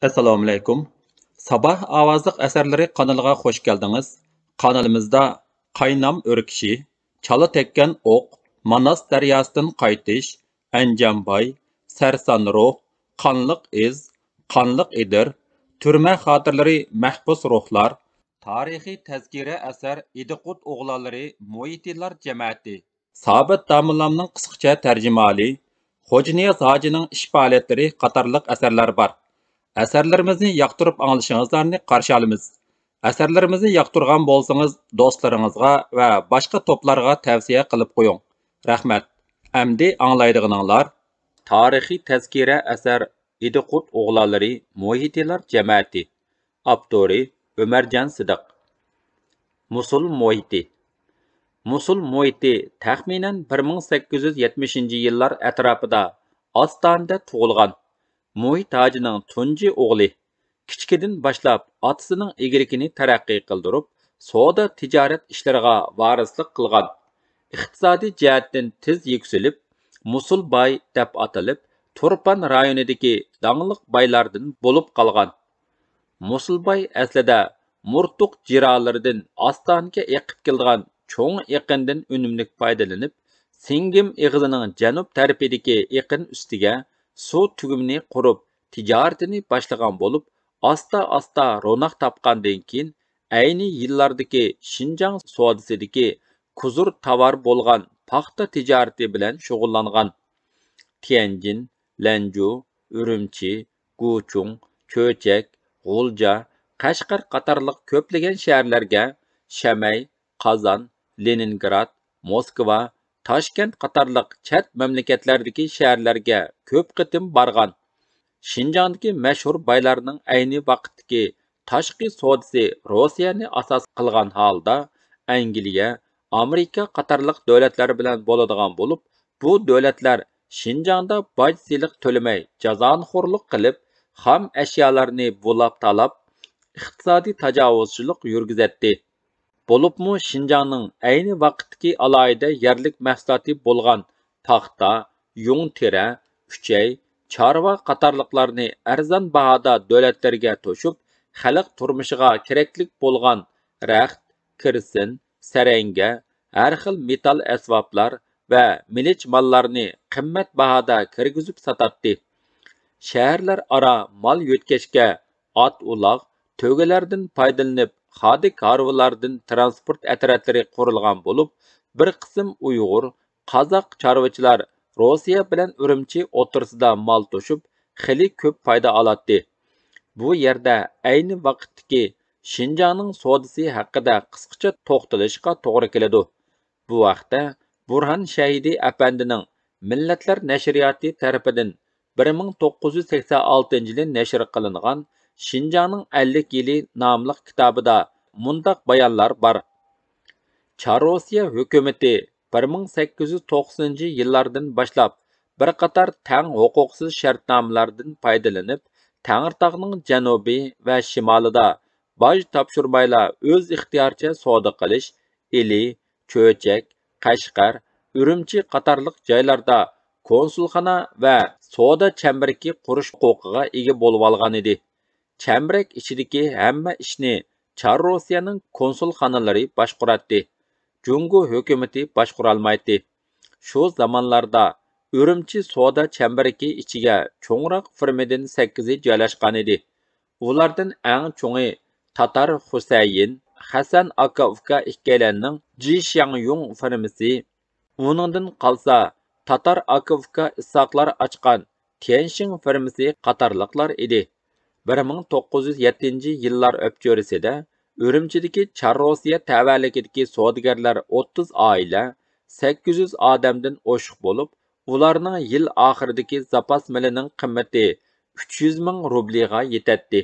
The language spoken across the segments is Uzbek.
Assalomu alaykum. Sabah ovozliq asarlari kanaliga hoş geldiniz. Kanalimizda Qaynam o'rkishi, Chala tekkan o'q, Manas daryosidan qaytish, Anjamboy, Sarson ruh, Qanliq iz, Qanliq idir, Turma xotirlari mahbus ruhlar, tarixiy tazkira asar Idiqut o'g'lonlari Mo'yitilar jamoati, Sabit Damullamning qisqacha tarjimali, Xo'janiyaz hojining ish faoliyatlari qatorliq asarlar bor. Əsərlərimizni yaqtırıb anglışınızlarını qarşı alımız. Əsərlərimizi yaqtırğan bolsanız dostlarınızğa və başqa toplarga tavsiyə qılıb qoyun. Rəhmət. Əmdi anlaydıqınızlar Tarixi təzkirə əsər İdiqut oğlanları Mo'yitilar jamoati. Avtori Ömərcan Sidiq. Musul Mo'yiti. Musul Mo'yiti təxminən 1870 yillar ətrafında Ostanada tug'ilgan. Muhit hojining tunji o'g'li kichkidan boshlab otasining egriligini taraqqiy qildirib, savdo tijorat ishlariga varislik qilgan. Iqtisodiy jihatdan tez yuksalib, Musul boy deb atalib, Turpan rayonidagi dangliq boylardan bo'lib qolgan. Musul boy aslida Murtuq jiralaridan Ostonaga eqib kelgan cho'ng eqindan unumli foydalanib, Singim eg'izining janub tarafidagi eqin ustiga suv tugumni qurib, tijoratini boshlagan bo'lib, asta ro'naq topgandan keyin ayni yillardagi Shinjang savdosidagi kuzur tovar bo'lgan paxta tijorati bilan shug'ullangan. Tianjin, Lanju, Urumchi, Guchung, Cho'chak, G'ulja, Qashqar qatorliq ko'plagan shaharlarga Shamay, Qozon, Leningrad, Moskva, Toshkent qatorliq chet mamlakatlardagi shaharlarga ko'p qitim borgan. Shinjongdagi mashhur boylarning ayni vaqtdagi tashqi savdosi Rossiyani asos qilgan holda Angliya, Amerika qatorliq davlatlar bilan bo'ladigan bo'lib, bu davlatlar Shinjongda boj siliq to'lamay jazonxo'rlik qilib, xom ashyolarni bulab talab, iqtisodiy tajovuzchilik yurgizatdi. Bo'libmi Shinjongning ayni vaqtdagi alohida yerlik mahsuloti bo'lgan paxta, yung teri, uchay, chorva qatorliqlarni arzon bahoda davlatlarga to'shib, xalq turmushiga kerakli bo'lgan raxt, kirsin, saranga, har xil metal asboblar va milich mollarni qimmat bahoda kirgizib sotadi. Shaharlar aro mol yo'tkashga ot-uloq, to'galardan foydalanib, xodik harvalardan transport ataratlari qurilgan bo'lib, bir qism Uyg'ur, qozoq chorvachilar Rossiya bilan Urumchi o'tirsida mol to'shib, xili ko'p foyda oladi. Bu yerda ayni vaqtdagi Shinjongning savdosi haqida qisqacha to'xtalishga to'g'ri keladi. Bu vaqtda Burhan Shahidi apandining Millatlar nashriyoti tarafidan 1986 yil nashr qilingan Shinjongning 50 yili nomli kitobida mundaq bayonlar bor. Chorosiya hukumati 1890 yillardan boshlab bir qator tang huquqsiz shartnomalardan foydalanib, Tangirtog'ning janubiy va shimolida boj topshirmayla o'z ixtiyoricha savdo qilish, Ili, Cho'chak, Qashqar, Urumchi qatorliq joylarda konsulxona va savdo chambaraki qurish huquqiga ega bo'lib olgan edi. Chambarak ichidagi hamma ishni Chorosiyaning konsulxonalari boshqaradi. Jungo hukumati boshqara olmaydi. Shu zamonlarda Urumchi savdo chambaraki ichiga cho'ngroq firmadan 8 joylashgan edi. Ulardan eng cho'ngi Tatar Husayin, Hasan aka uka ikkalanning Jishangyong firmasi, uningdan qolsa Tatar aka uka Isoqlar ochgan Tianxing firmasi qatorliqlar edi. 1907-yillar o'pchorisida Urumchidagi Chorosiya tavalligidagi savdogarlar 30 oila, 800 odamdan o'shiq bo'lib, ularning yil oxiridagi zapas milining qimmati 300 ming rubliga yetadi.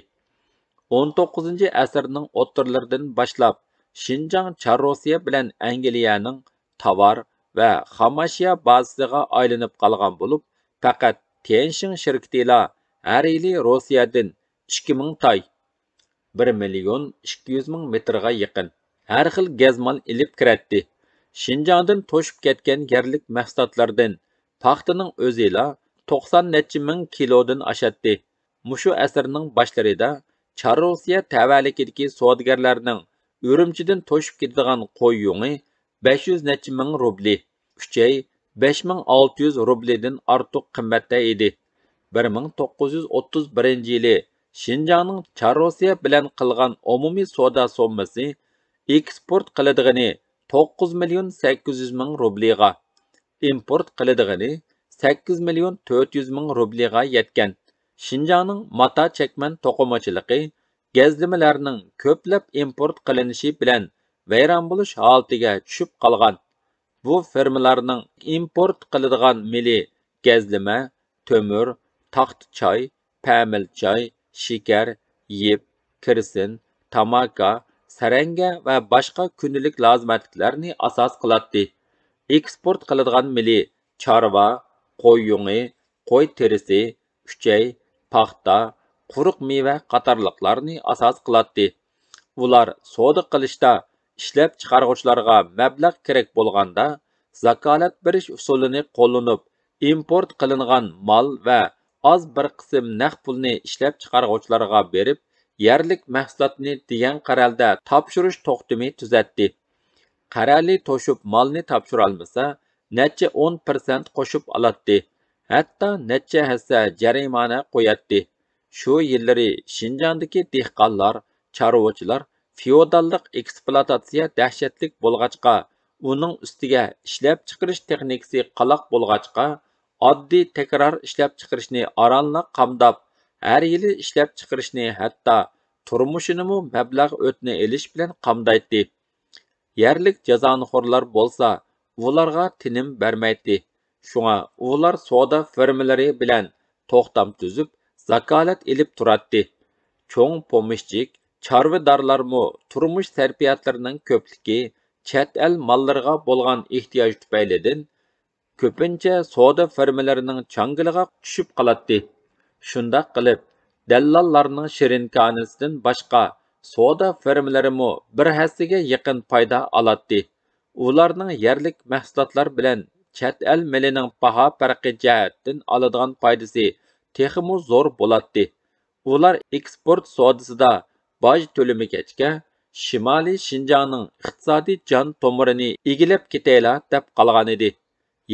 19-asrning o'ttirlaridan boshlab Shinjong Chorosiya bilan Angliyaning tovar va xomashyo bazasiga aylanib qolgan bo'lib, faqat Tianxing shirkatila har yili Rossiyadan 2000 tay, 1.200.000 metrga yaqin har xil gazmol ilib kiradi. Shinjongdan to'shib ketgan yerlik mahsulotlardan paxtaning o'zila 90 necha ming kilodan oshadi. mushu asrning boshlarida Chorrusiya tavallikidagi savdogarlarning Urumchidan to'shib ketadigan qo'y yungi 500 necha ming rubli, uchay 5600 rublidan ortiq qimmatda edi. 1931-yili Şinjanning Chorrusiya bilan qilgan umumiy savdo summasi eksport qilindigani 9 million 800 ming rubliga, import qilindigani 8 million 400 ming rubliga yetgan. Şinjanning mata chekman to'qimachilig'i gazlimalarning ko'plab import qilinishi bilan vayron bo'lish holatiga tushib qolgan. Bu firmalarning import qiladigan mili gazlima, to'mir, taxta choy, pamil choy, shakar, yeb, kirsin, tamaka, saranga va boshqa kundalik lozimatliklarni asos qiladi. Eksport qiladigan mili chorva, qo'y yungi, qo'y terisi, uchay, paxta, quruq meva qatorliqlarni asos qiladi. Ular savdo qilishda ishlab chiqaruvchilarga mablag' kerak bo'lganda zakolat berish usulini qo'llanib, import qilingan mol va oz bir qism naqd pulni ishlab chiqaruvchilarga berib, yerlik mahsulotni degan qaralda topshirish to'xtami tuzatdi. Qarali to'shib molni topshira olmasa, necha 10% qo'shib oladi. Hatto necha hassa jarimona qo'yadi. Shu yillari Şinjandagi dehqonlar, chorvachilar feodallik ekspluatatsiya dahshatlik bo'lg'achqa, uning ustiga ishlab chiqarish texnikasi qaloq bo'lg'achqa, oddiy takror ishlab chiqarishni oraliq qamdab, har yili ishlab chiqarishni hatto turmushini mablag' o'tni elish bilan qamdaydi. Yerlik jazonxo'rlar bo'lsa, ularga tinim bermaydi. Shunga ular savdo firmalari bilan to'xtam tuzib, zakolat ilib turadi. Cho'ng pomishchik, chorvadorlarmu turmush sarfiyotlarining ko'pligi chet el mollariga bo'lgan ehtiyoj tufaylidan ko'pincha savdo firmalarining changiliga tushib qoladi. Shundoq qilib, dallollarning shirinkonisidan boshqa savdo firmalarimu bir hassaga yaqin foyda oladi. Ularning yerlik mahsulotlar bilan chet el milining baho farqi jihatdan oladigan foydasi texmu zo'r bo'ladi. Ular eksport savdosida boj to'lamagachga Shimoliy Şinjanning iqtisodiy jon tomirini egilib ketayla deb qolgan edi.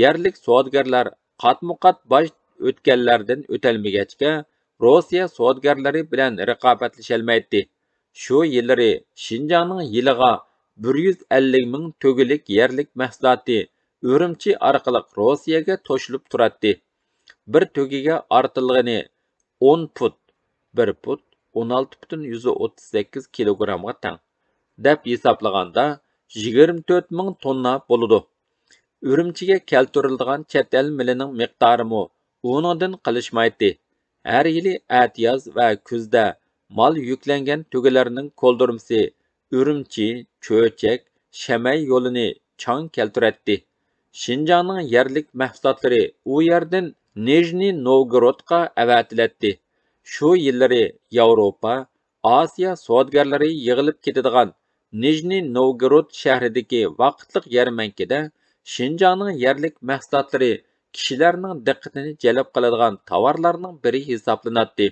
Yerlik savdogarlar qatmuqat boj o'tganlardan o'talmagachga Rossiya savdogarlari bilan raqobatlasholmaydi. Shu yillari Şinjanning yiliga 150 ming to'gilik yerlik mahsuloti Urumchi orqali Rossiyaga to'shilib turadi. Bir to'giga ortilgani 10 put, 1 put 16,138 kilogramga teng deb hisoblaganda 24 ming tonna bo'ladi. Urumchiga keltiriladigan chet el milining miqdorimi uningdan qilishmaydi. Har yili atyoz va kuzda mol yuklangan to'galarning ko'ldirmasi Urumchi, Cho'chak, Shamay yo'lini chang keltiradi. Şinjanning yerlik mahsulotlari u yerdan Nijniy Novgorodga avatiladi. Shu yillari Yevropa, Osiyo savdogarlari yig'ilib ketadigan Nijniy Novgorod shahridagi vaqtliq yarmankada Şinjanning yerlik mahsulotlari kishilarning diqqatini jalb qiladigan tovarlarning biri hisoblanadi.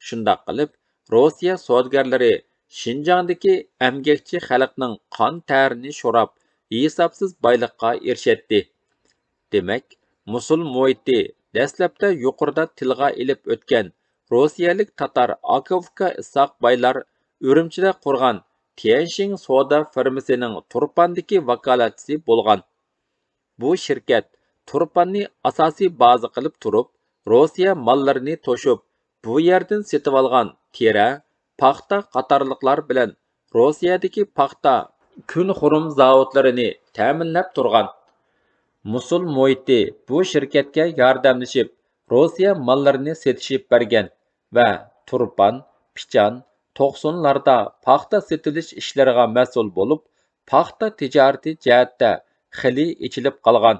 Shundoq qilib, Rossiya savdogarlari Şinjandagi emgakchi xalqning qon tarini sho'rab, hisobsiz boyliqqa erishadi. Demak, musul muhiti dastlabda yuqorida tilga ilib o'tgan Rossiyalik Tatar Akovka Isoq baylar Urumchida qurgan Tianxin savdo firmasining Turpandagi vakolatchisi bo'lgan. Bu shirkat Turpanni asosiy baza qilib turib, Rossiya mollarini to'shib, bu yerdan setib olgan tera, paxta qatorliqlar bilan Rossiyadagi paxta kun xurum zavodlarini ta'minlab turgan. Musul muhiti bu shirkatga yordamlashib, Rossiya mollarini setishib bergan va Turpan, Pichan, To'qsonlarda paxta setilish ishlariga mas'ul bo'lib, paxta tijorati jihatda xili ichilib qolgan.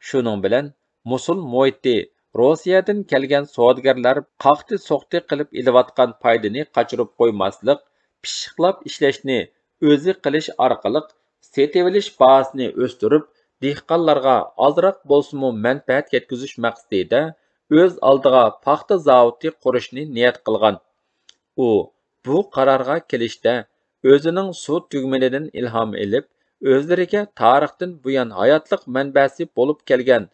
Shuning bilan Musul muhiti Rossiyadan kelgan savdogarlar qaqti so'qti qilib ilayotgan foydani qochirib qo'ymaslik, pishiqlab ishlashni o'zi qilish orqali setilish bahosini o'stirib, dehqonlarga ozroq bo'lsa-mu manfaat yetkazish maqsadida o'z oldiga paxta zavodi qurishni niyat qilgan. U bu qarorga kelishda o'zining suv tugmanidan ilhom olib, o'zlariga tarixdan buyon hayotliq manbasi bo'lib kelgan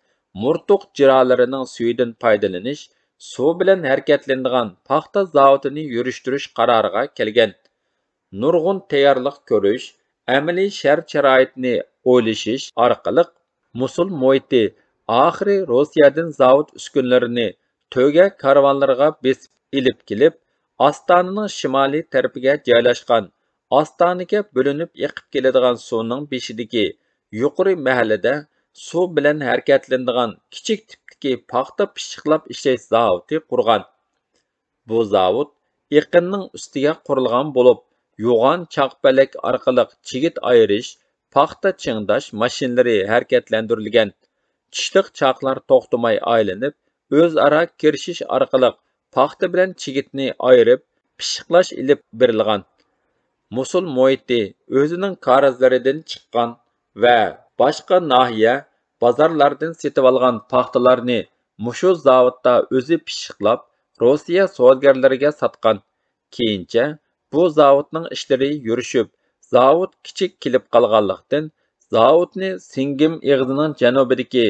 murtuq jiralarining suvidan foydalanish, suv bilan harakatlanadigan paxta zavodini yurishtirish qaroriga kelgan. Nurg'un tayyorlik ko'rish, amaliy shart-sharoitni o'ylashish orqali Musul muhiti oxiri Rossiyadan zavod uskunlarini to'ga karvonlarga besib ilib kelib, Ostonaning shimoliy tarafiga joylashgan Ostonaga bo'linib eqib keladigan suvning beshidagi yuqori mahallada suv bilan harakatlanadigan kichik tipdagi paxta pishiqlab ishlash zavodi qurgan. Bu zavod eqinning ustiga qurilgan bo'lib, yo'g'on chaqpalak orqali chigit ayirish, paxta chingdash mashinalari harakatlantirilgan. Tishliq chaqlar to'xtamay aylanib, o'zaro kirishish orqali paxta bilan chigitni ayirib, pishiqlash ilib berilgan. Musul muhiti o'zining qarzlaridan chiqqan va boshqa nahiya bozorlardan setib olgan paxtalarni mushu zavodda o'zi pishiqlab, Rossiya savdogarlariga sotgan. Keyincha bu zavodning ishlari yurishib, zavod kichik kelib qolganlikdan zavodni Singim eg'izining janubidagi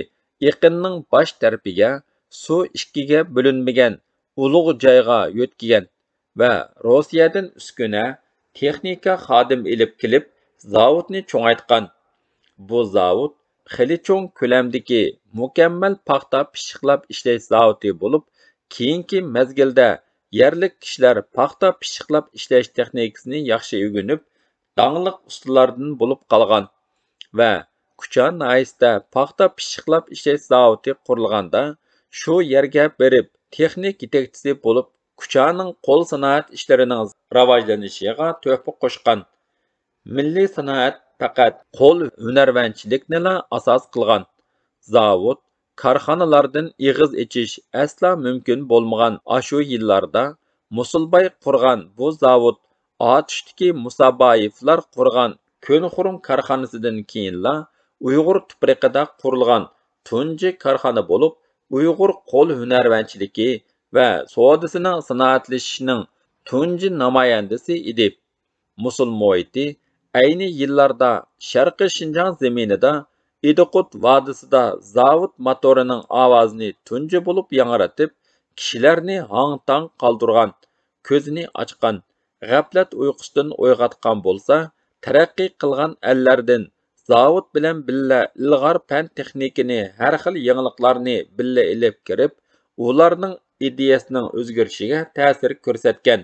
eqinning bosh tarafiga suv ikkiga bo'linmagan ulug' joyga yo'tkigan va Rossiyadan uskuna texnika xodim ilib kelib, zavodni cho'ngaytgan. Bu zavod xili cho'ng ko'lamdagi mukammal paxta pishiqlab ishlash zavodi bo'lib, keyingi mezgilda yerlik kishilar paxta pishiqlab ishlash texnikasini yaxshi o'rganib, dangliq ustalardan bo'lib qolgan va Kuchan nahisida paxta pishiqlab ishlash zavodi qurilganda, shu yerga berib texnik yetakchisi bo'lib, Kuchaning qo'l sanoat ishlarining rivojlanishiga tuhfa qo'shgan. Milliy sanoat faqat qo'l hunarvanchilikni asos qilgan. Zavod korxonalardan ig'iz ichish asla mumkin bo'lmagan ashu yillarda Musulbay qurgan bu zavod Otishdagi Musaboyevlar qurgan Ko'nxurum korxonasidan keyinla Uyg'ur tuprog'ida qurilgan tunji korxona bo'lib, Uyg'ur qo'l hunarvanchiligi va savdosining sanoatlashishining tunji namoyandasi edi. Musul muhiti ayni yillarda Sharqiy Shinjang zaminida Idiqut vodisida zavod motorining ovozini tunji bo'lib yangiratib, kishilarni hang-tang qoldirgan, ko'zini ochgan, g'aflat uyqusidan uyg'otgan bo'lsa, taraqqiy qilgan ellardan zavod bilan billa ilg'or fan texnikani, har xil yangiliklarni billa ilib kirib, ularning ideyasining o'zgarishiga ta'sir ko'rsatgan.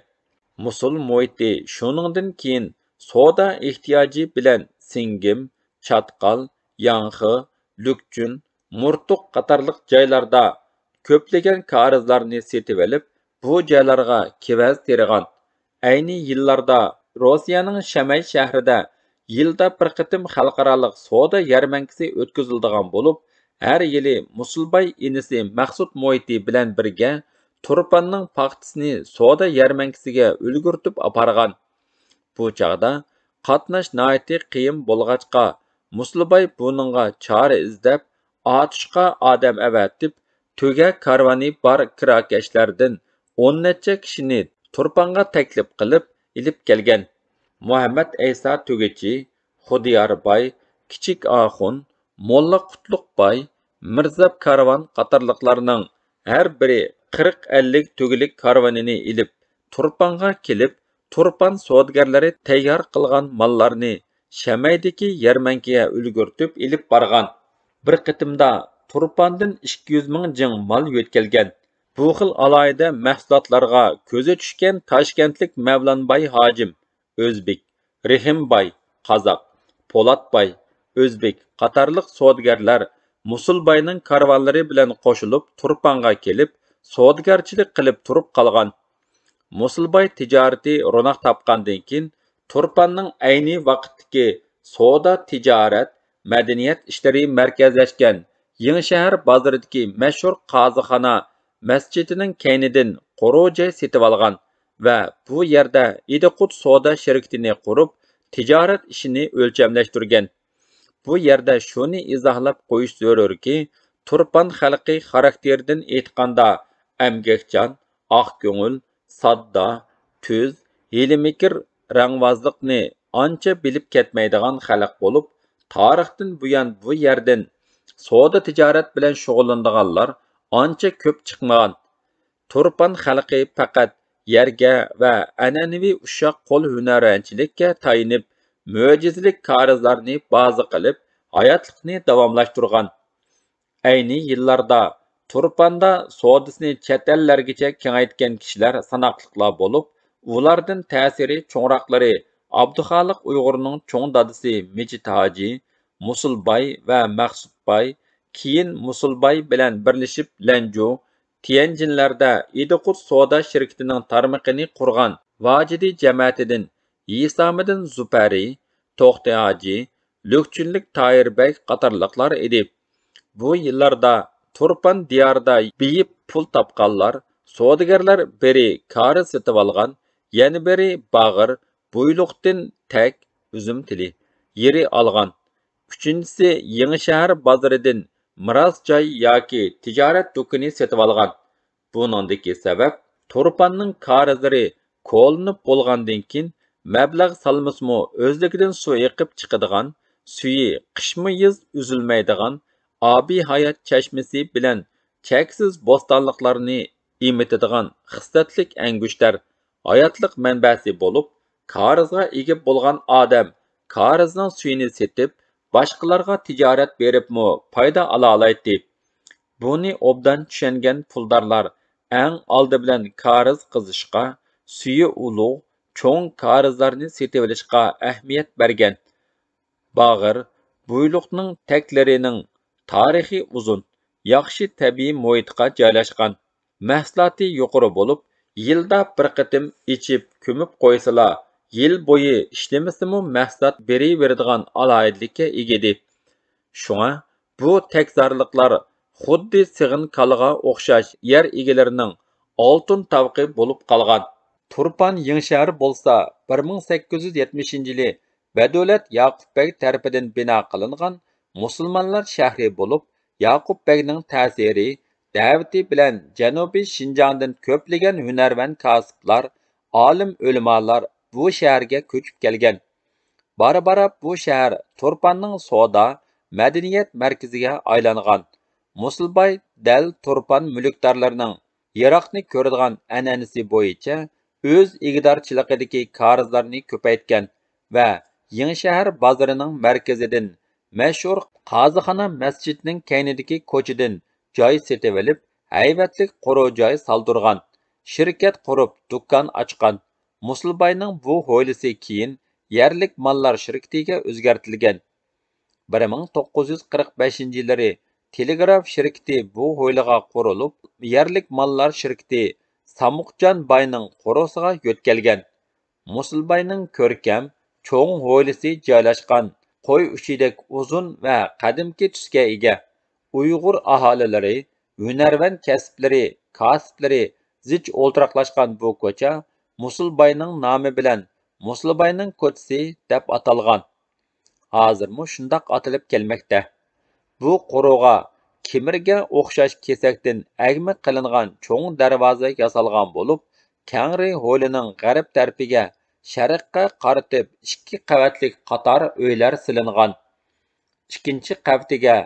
Musul muhiti shuningdan keyin savdo ehtiyoji bilan Singim, Chatqal, Yanxi, Lukchun, Murtuq qatorliq joylarda ko'plagan qarzlarni setib olib, bu joylarga kivaz tergan. Ayni yillarda Rossiyaning Shamay shahrida yilda bir qitim xalqarалық savdo yarmankasi o'tkaziladigan bo'lib, har yili Musulbay inisi Maqsud muhiti bilan birga Turpanning paxtasini savdo yarmankasiga ulgurtib apargan. Bu chaqda qatnash nihoyatda qiyin bo'lg'achqa, Musulbay buningga chora izlab, otishqa odam avatib, to'ga karvoni bor kirakashlardan 10 necha kishini Turpanga taklif qilib ilib kelgan. Muhammad Aysa Tugichi, Xudiyorbay, Kichik Axun, Molla Qutlukbay, Mirzab karvon qatorliqlarning har biri 40-50 tugilik karvanini ilib Turpanga kelib, Turpan savdogarlari tayyor qilgan mallarni Shamaydagi yarmankaga ulgurtib ilib borgan. Bir qitimda Turpandan 200 ming jing mal yetkazgan. Bu xil alayida mahsulotlarga ko'zi tushgan Toshkentlik Mavlonbay Hojim, O'zbek, Rehimbay, Qozoq, Po'latbay, O'zbek qatorliq savdogarlar Musulbayning karvonlari bilan qo'shilib Turpanga kelib, savdogarchilik qilib turib qolgan. Musulbay tijorati ro'naq topgandan keyin Turpanning ayni vaqtdagi savdo tijorat, madaniyat ishlari markazlashgan Yangishahar bozoridagi mashhur qozixona masjidining keynidan qo'ruv joy setib olgan va bu yerda Idiqut savdo shirkatini qurib, tijorat ishini o'lchamlashtirgan. Bu yerda shuni izohlab qo'yish zarurki, Turpan xalqi xarakteridan aytqanda əmgəkcan, aq көңіл, sadda, tüz, hilimikir rəngvazlıqni ancha bilib ketməydigan xalq bo'lib, tarixdan buyan bu yerdən soda ticaret bilan shug'ullanadiganlar ancha ko'p chiqmagan. Turpan xalqi faqat yerga va an'anaviy ushoq qo'l hunarvanchilikka tayinib, mo'jizalik karizlarni baza qilib, hayotlikni davomlashtirgan. Ayni yillarda Turpanda sodasini chet ellargacha kengaytgan kishilar sanoqliqlar bo'lib, ulardan ta'siri cho'ngroqlari Abduxoliq Uyg'urning cho'ng dadasi Mejit Hoji, Musulbay va Maqsudbay, keyin Musulbay bilan birlashib Lanju, Tianjinlarda Idiqut soda shirkatining tarmoqini qurgan Vojidi jamiyatidan Yisomiddin Zupari, To'xti Hoji, Lukchunlik Toyirbek qatorliqlar edi. Bu yillarda Turpan diyorida beyib pul topganlar, savdogarlar biri kari setib olgan, yana biri bag'ir, buyluqdan tak, uzum tili, yeri olgan. Uchinchisi Yangi shahar bozoridan miros joy yoki tijorat do'koni setib olgan. Buningdagi sabab Turpanning karizlari qo'llanib bo'lgandan keyin mablag' solmasmi o'zligidan suv yiqib chiqadigan, suyi qishmi-yoz uzilmaydigan Abi hayat çeşmesi bilen cheksiz bo'stonliqlarni emitadigan xislatlik angushtar hayotlik manbasi bo'lib, karizga ega bo'lgan odam karizning suyini setib, boshqalarga tijorat beribmi foyda ola oladi. Buni obdan tushungan puldorlar eng oldi bilan kariz qizishga, suyi ulug', cho'ng karizlarni setib olishga ahamiyat bergan. Bag'ir, buyluqning taklarining tarixi uzun, yaxshi tabiiy muhitga joylashgan, mahsuloti yuqori bo'lib, yilda bir qatim ichib ko'mib qo'ysala, yil bo'yi ishlamasimi mahsulot beraveradigan alohidlikka egidi. Shunga bu takzorliklar xuddi sig'in kalaga o'xshash yer egalarining oltin tavqi bo'lib qolgan. Turpan Yangi bo'lsa 1870-yili Badavlat Yaqub Beg tarafidan bino qilingan musulmonlar shahri bo'lib, Yaqub Begning ta'siri, da'vati bilan Janubiy Shinjongdan ko'plagan hunarvand kasblar, olim o'limolar bu shaharga ko'chib kelgan. Bora-bora bu shahar Turpanning savdo, madaniyat markaziga aylangan. Musulbay dal Turpan mulkdorlarining yiroqni ko'radigan an'anasi bo'yicha o'z igidorchiligidagi qarzlarni ko'paytgan va Yangi shahar bozorining markazidan mashhur Qozixona masjidining kaynidagi ko'chadan joy setib olib, haybatlik quru joy soldirgan. Shirkat qurib, do'kon ochgan. Musulbayning bu ho'ylisi keyin yerlik mollar shirkatiga o'zgartirilgan. 1945-yillari telegraf shirkati bu ho'yliga qurilib, yerlik mollar shirkati Samuqjon Bayning qurusiga yo'tkalgan. Musulbayning ko'rkam, cho'ng ho'ylisi joylashgan qo'y uchidek uzun va qadimki tusga ega. Uyg'ur aholilari, hunarvand kasblari zich o'ltiraqlashgan bu ko'cha Musulbayning nomi bilan Musulbayning ko'chasi deb atalgan. Hozirmi shundoq atilib kelmoqda. Bu quruga kemirga o'xshash kesakdan agmi qilingan cho'ng darvoza yasalgan bo'lib, Kangri ho'lining g'arb tarafiga sharqqa qaratib 2 qavatlik qator uylar silingan. Ikkinchi qavatiga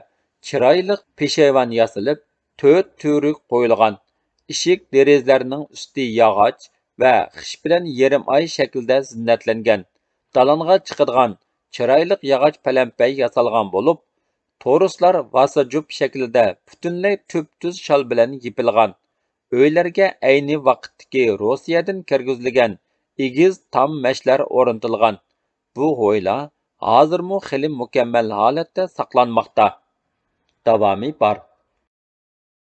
chiroyli peshayvon yasilib, 4 turik qo'yilgan. Ishik derazlarning usti yog'och va xish bilan yarim oy shaklida zinnatlangan. Dalonga chiqadigan chiroyli yog'och palampay yasalgan bo'lib, toruslar vasajup shaklida butunlay tüp-tüz shal bilan yipilgan. Uylarga ayni vaqtdagi Rossiyadan kirgizilgan egiz tam mashlar o'rnatilgan. Bu ho'yla hozirmi xili mukammal holatda saqlanmoqda. Davomi bor.